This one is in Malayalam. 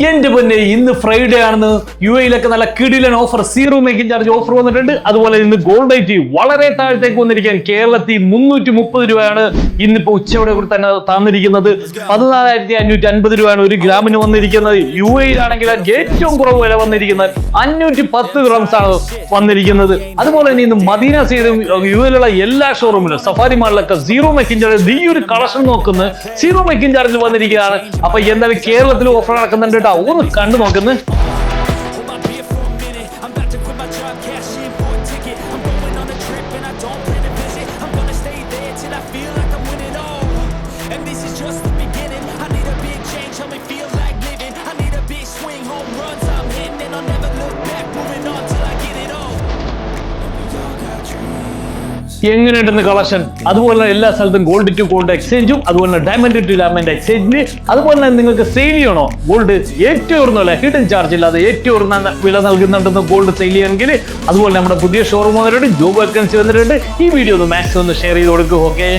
എന്റെ പൊന്നെ ഇന്ന് ഫ്രൈഡേ ആണെന്ന് UAE-ലൊക്കെ നല്ല കിടിലൻ offer, zero making charge offer വന്നിട്ടുണ്ട്. അതുപോലെ ഇന്ന് ഗോൾഡ് റേറ്റ് വളരെ താഴത്തേക്ക് വന്നിരിക്കാൻ കേരളത്തിൽ 330 രൂപയാണ് ഇന്നിപ്പോ ഉച്ചയോടെ കൂടി തന്നെ തന്നിരിക്കുന്നത്. 14,550 രൂപയാണ് ഒരു ഗ്രാമിന് വന്നിരിക്കുന്നത്. UAE-ലാണെങ്കിൽ ഏറ്റവും കുറവ് വില വന്നിരിക്കുന്നത് 510 ദിർഹംസ് ആണ് വന്നിരിക്കുന്നത്. അതുപോലെ തന്നെ ഇന്ന് മദീന സീദും UAE-ലുള്ള എല്ലാ ഷോറൂമിലും സഫാരി മാളിലൊക്കെ സീറോ മേക്കിംഗ് ചാർജ് ഈ ഒരു കളക്ഷൻ നോക്കുന്നത് സീറോ മേക്കിംഗ് ചാർജിൽ വന്നിരിക്കുകയാണ്. അപ്പൊ എന്തായാലും കേരളത്തിൽ ഓഫർ നടക്കുന്നുണ്ട്. ഒന്ന് കണ്ടു നോക്കുന്നു. എങ്ങനെയുണ്ടെന്ന് കളക്ഷൻ, അതുപോലെ എല്ലാ സ്ഥലത്തും ഗോൾഡ് ടു ഗോൾഡ് എക്സ്ചേഞ്ചും, അതുപോലെ ഡയമണ്ട് ടു ഡയമണ്ട് എക്സ്ചേഞ്ച്, അതുപോലെ തന്നെ നിങ്ങൾക്ക് സെയിൽ ചെയ്യണോ ഗോൾഡ് ഏറ്റവും ഉയർന്ന ഹിഡൻ ചാർജ് ഇല്ലാതെ ഏറ്റവും ഉയർന്ന വില നൽകുന്നുണ്ടെന്ന് ഗോൾഡ് സെയിൽ ചെയ്യണമെങ്കിൽ, അതുപോലെ നമ്മുടെ പുതിയ ഷോറൂം വന്നിട്ടുണ്ട്, ജോബ് വേക്കൻസി വന്നിട്ടുണ്ട്. ഈ വീഡിയോ ഒന്ന് മാക്സിമം ഒന്ന് ഷെയർ ചെയ്ത് കൊടുക്കുക. ഓക്കെ.